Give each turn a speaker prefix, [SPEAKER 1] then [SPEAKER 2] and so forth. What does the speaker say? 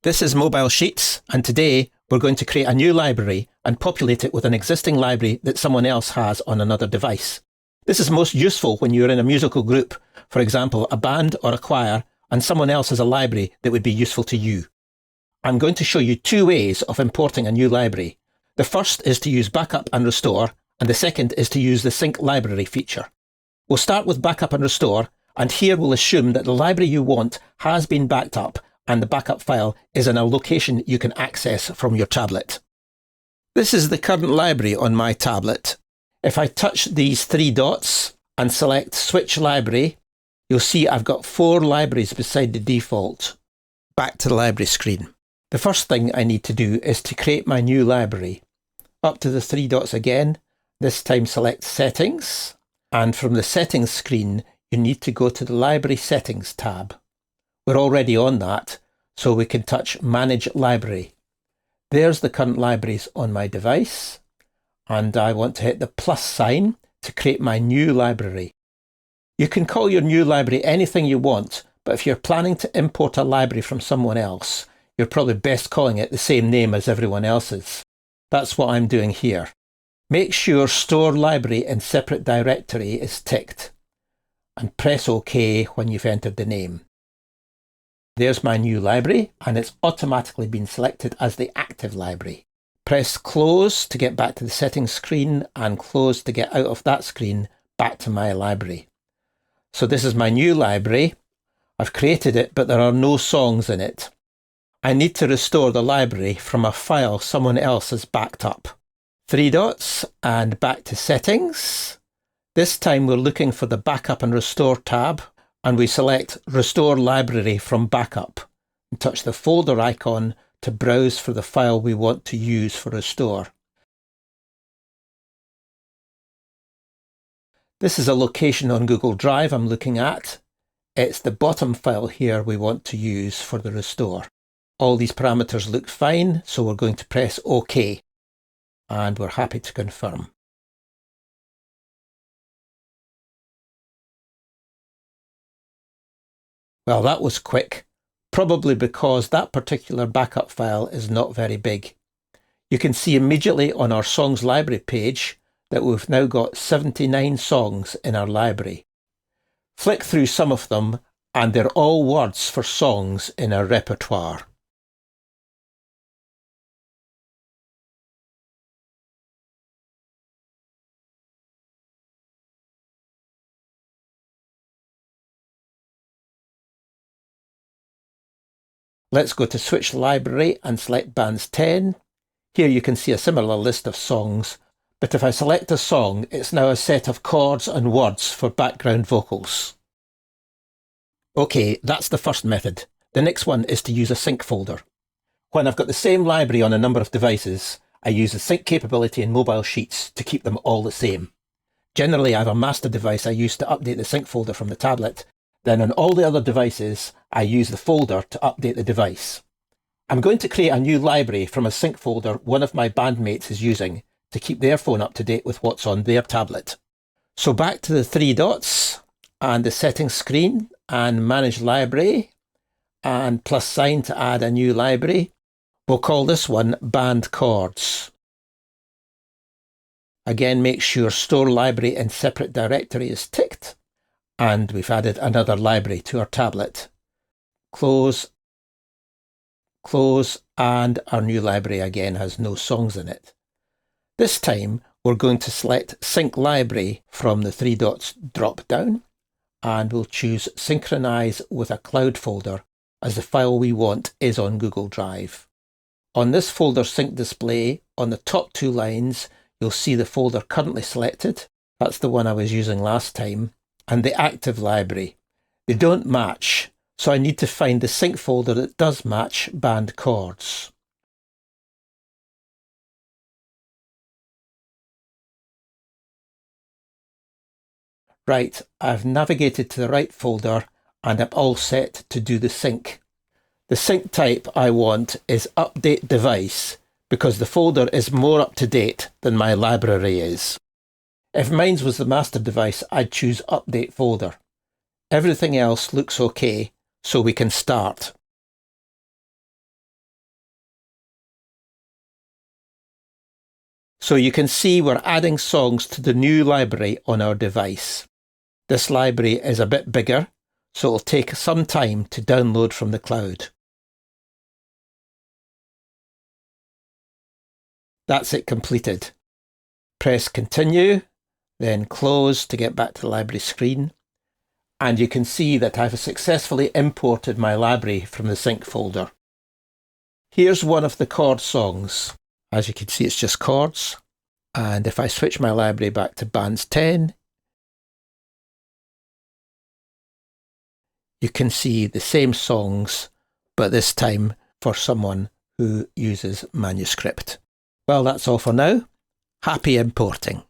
[SPEAKER 1] This is Mobile Sheets, and today we're going to create a new library and populate it with an existing library that someone else has on another device. This is most useful when you're in a musical group, for example, a band or a choir, and someone else has a library that would be useful to you. I'm going to show you two ways of importing a new library. The first is to use backup and restore, and the second is to use the sync library feature. We'll start with backup and restore, and here we'll assume that the library you want has been backed up and the backup file is in a location you can access from your tablet. This is the current library on my tablet. If I touch these three dots and select Switch Library, you'll see I've got 4 libraries beside the default. Back to the library screen. The first thing I need to do is to create my new library. Up to the 3 dots again, this time select Settings, and from the Settings screen you need to go to the Library Settings tab. We're already on that, so we can touch Manage Library. There's the current libraries on my device, and I want to hit the plus sign to create my new library. You can call your new library anything you want, but if you're planning to import a library from someone else, you're probably best calling it the same name as everyone else's. That's what I'm doing here. Make sure Store Library in Separate Directory is ticked, and press OK when you've entered the name. There's my new library, and it's automatically been selected as the active library. Press Close to get back to the settings screen, and Close to get out of that screen back to my library. So this is my new library. I've created it, but there are no songs in it. I need to restore the library from a file someone else has backed up. 3 dots and back to Settings. This time we're looking for the Backup and Restore tab, and we select Restore Library from Backup and touch the folder icon to browse for the file we want to use for restore. This is a location on Google Drive I'm looking at. It's the bottom file here we want to use for the restore. All these parameters look fine, so we're going to press OK, and we're happy to confirm. Well, that was quick, probably because that particular backup file is not very big. You can see immediately on our Songs Library page that we've now got 79 songs in our library. Flick through some of them and they're all words for songs in our repertoire. Let's go to Switch Library and select Bands 10. Here you can see a similar list of songs, but if I select a song, it's now a set of chords and words for background vocals. Okay, that's the first method. The next one is to use a sync folder. When I've got the same library on a number of devices, I use the sync capability in Mobile Sheets to keep them all the same. Generally, I have a master device I use to update the sync folder from the tablet. Then on all the other devices, I use the folder to update the device. I'm going to create a new library from a sync folder one of my bandmates is using to keep their phone up to date with what's on their tablet. So back to the 3 dots and the settings screen and manage library and plus sign to add a new library. We'll call this one Band Chords. Again, make sure Store Library in Separate Directory is ticked. And we've added another library to our tablet. Close, close, and our new library again has no songs in it. This time we're going to select Sync Library from the 3 dots drop down, and we'll choose Synchronize with a Cloud folder as the file we want is on Google Drive. On this folder sync display, on the top 2 lines, you'll see the folder currently selected. That's the one I was using last time. And the active library. They don't match, so I need to find the sync folder that does match Band Chords. Right, I've navigated to the right folder and I'm all set to do the sync. The sync type I want is Update Device because the folder is more up to date than my library is. If mine was the master device, I'd choose Update Folder. Everything else looks okay, so we can start. So you can see we're adding songs to the new library on our device. This library is a bit bigger, so it'll take some time to download from the cloud. That's it completed. Press continue, then close to get back to the library screen. And you can see that I've successfully imported my library from the sync folder. Here's one of the chord songs. As you can see, it's just chords. And if I switch my library back to bands 10, you can see the same songs, but this time for someone who uses Manuscript. Well, that's all for now. Happy importing.